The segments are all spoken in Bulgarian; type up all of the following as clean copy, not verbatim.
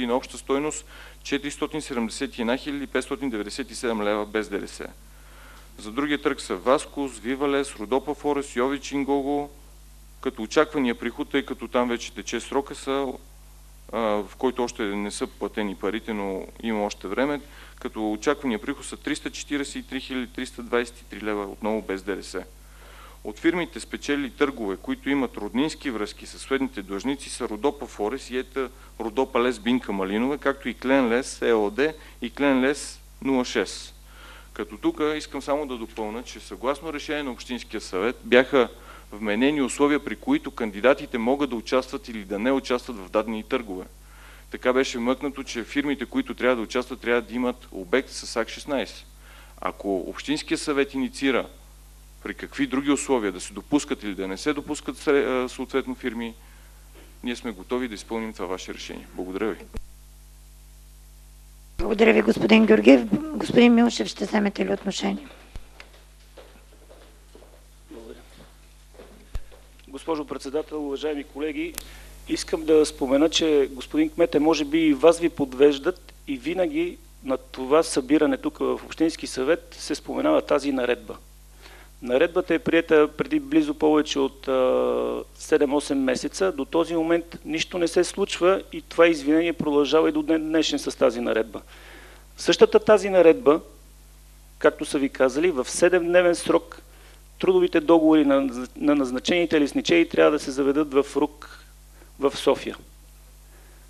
на обща стойност 471 597 лева без ДДС. За другия търг са Васкос, Вивалес, Родопа Форест, Йович Ингого, като очаквания приход, тъй като там вече тече срока, са, в който още не са платени парите, но има още време, като очаквания приход са 343 323 лева, отново без ДДС. От фирмите спечели търгове, които имат роднински връзки със следните длъжници, са Родопа Форест и ета Родопа Лес Бинка Малинове, както и Клен Лес ЕОД и Клен Лес 06. Като тук искам само да допълня, че съгласно решение на Общинския съвет бяха вменени условия, при които кандидатите могат да участват или да не участват в дадени търгове. Така беше вмъкнато, че фирмите, които трябва да участват, трябва да имат обект с АК 16. Ако Общинския съвет инициира при какви други условия да се допускат или да не се допускат съответно фирми, ние сме готови да изпълним това ваше решение. Благодаря ви. Благодаря ви, господин Георгиев. Господин Милушев, ще вземете ли отношение? Благодаря. Госпожо председател, уважаеми колеги, искам да спомена, че господин кмете, може би и вас ви подвеждат и винаги на това събиране тук в Общински съвет се споменава тази наредба. Наредбата е приета преди близо повече от 7-8 месеца. До този момент нищо не се случва и това извинение продължава и до ден днешен с тази наредба. Същата тази наредба, както са ви казали, в 7-дневен срок трудовите договори на назначените лесничеи трябва да се заведат в РУК в София.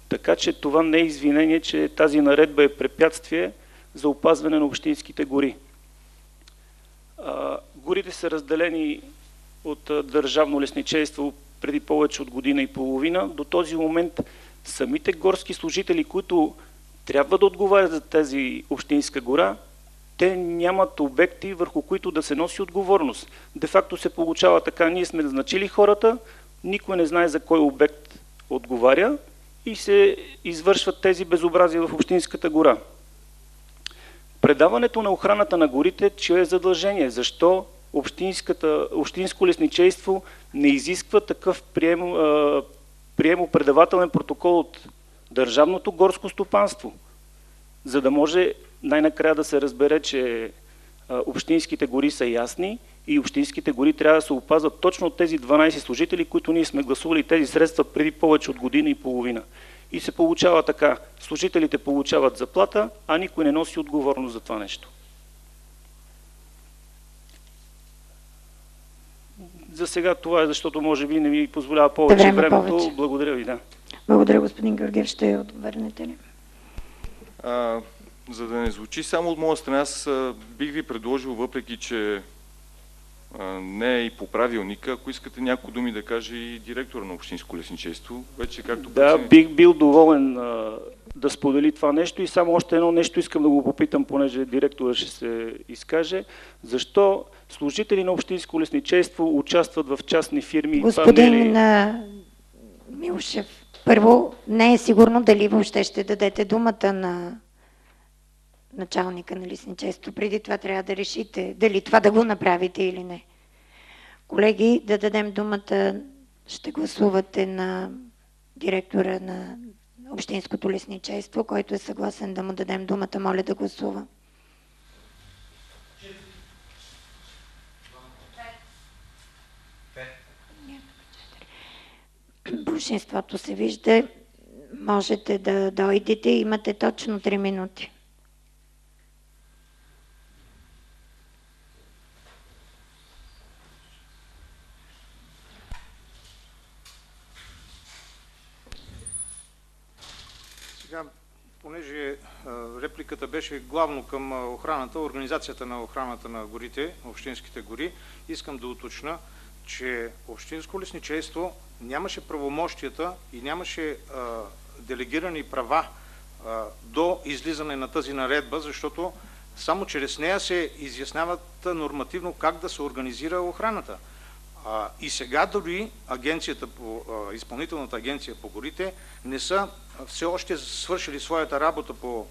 Така че това не е извинение, че тази наредба е препятствие за опазване на общинските гори. Горите са разделени от държавно лесничейство преди повече от година и половина. До този момент самите горски служители, които трябва да отговарят за тази общинска гора, те нямат обекти, върху които да се носи отговорност. Де факто се получава така, ние сме назначили хората, никой не знае за кой обект отговаря и се извършват тези безобразия в общинската гора. Предаването на охраната на горите, че е задължение. Защо общинско лесничейство не изисква такъв приемо-предавателен протокол от Държавното горско стопанство, за да може най-накрая да се разбере, че общинските гори са ясни и общинските гори трябва да се опазват точно от тези 12 служители, които ние сме гласували тези средства преди повече от година и половина. И се получава така. Служителите получават заплата, а никой не носи отговорност за това нещо. За сега това е, защото може би не ви позволява повече времето. Повече. Благодаря ви, да. Благодаря, господин Георгиев. Ще отвърнете ли? За да не звучи само от моя страна, аз бих ви предложил, въпреки че не е и по правилника, ако искате няколко думи да каже и директора на общинско лесничейство. Вече, както да, бих бил доволен да сподели това нещо и само още едно нещо искам да го попитам, понеже директора ще се изкаже. Защо служители на общинско лесничейство участват в частни фирми? Господин Милушев, първо не е сигурно дали въобще ще дадете думата на началника на лесничейството. Преди това трябва да решите дали това да го направите или не. Колеги, да дадем думата, ще гласувате на директора на общинското лесничейство, който е съгласен да му дадем думата. Моля да гласува. Большинството се вижда. Можете да дойдете. Имате точно 3 минути. Понеже репликата беше главно към охраната, организацията на охраната на горите, общинските гори, искам да уточня, че общинско лесничейство нямаше правомощията и нямаше делегирани права до излизане на тази наредба, защото само чрез нея се изясняват нормативно как да се организира охраната. И сега дори изпълнителната агенция по горите не са все още свършили своята работа по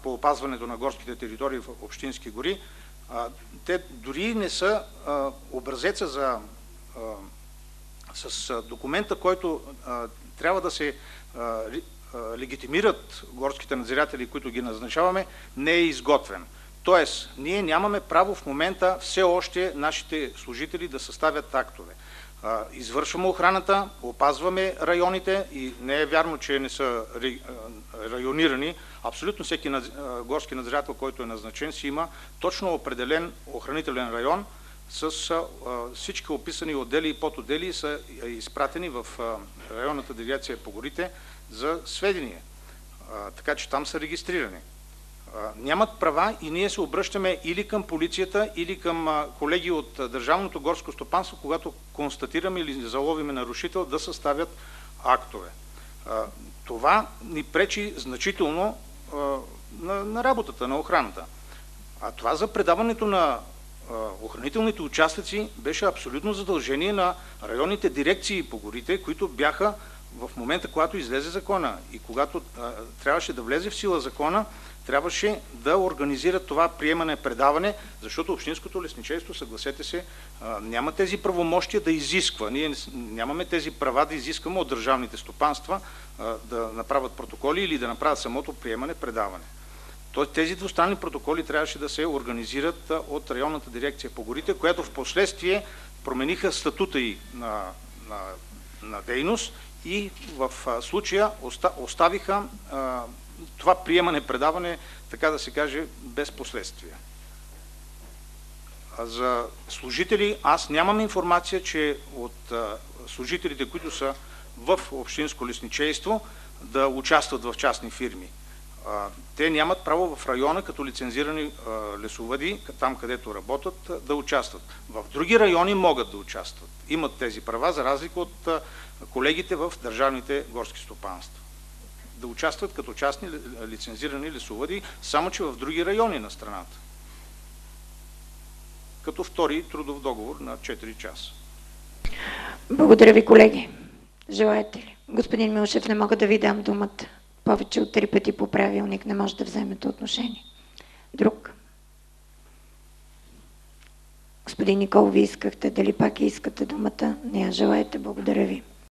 опазването на горските територии в общински гори. Те дори не са образеца с документа, който трябва да се легитимират горските надзиратели, които ги назначаваме, не е изготвен. Тоест, ние нямаме право в момента все още нашите служители да съставят актове. Извършваме охраната, опазваме районите и не е вярно, че не са районирани. Абсолютно всеки горски надзирател, който е назначен, си има точно определен охранителен район с всички описани отдели и подотдели са изпратени в районната дирекция по горите за сведение. Така че там са регистрирани. Нямат права и ние се обръщаме или към полицията, или към колеги от Държавното горско стопанство, когато констатираме или заловиме нарушител, да съставят актове. Това ни пречи значително на работата, на охраната. А това за предаването на охранителните участъци беше абсолютно задължение на районните дирекции по горите, които бяха в момента, когато излезе закона и когато трябваше да влезе в сила закона, трябваше да организират това приемане-предаване, защото общинското лесничейство, съгласете се, няма тези правомощия да изисква. Ние нямаме тези права да изискаме от държавните стопанства да направят протоколи или да направят самото приемане-предаване. Тези двустранни протоколи трябваше да се организират от районната дирекция по горите, която в последствие промениха статута й на дейност и в случая оставиха това приемане-предаване, така да се каже, без последствия. За служители, аз нямам информация, че от служителите, които са в общинско лесничейство, да участват в частни фирми. Те нямат право в района, като лицензирани лесовъди, там където работят, да участват. В други райони могат да участват. Имат тези права, за разлика от колегите в държавните горски стопанства. Да участват като частни лицензирани лесовъди, само че в други райони на страната. Като втори трудов договор на 4 часа. Благодаря ви, колеги. Желаете ли? Господин Милушев, не мога да ви дам думата. Повече от 3 пъти по правилник не може да вземете отношение. Друг? Господин Никол, ви искахте, дали пак искате думата? Не я желаете, благодаря ви.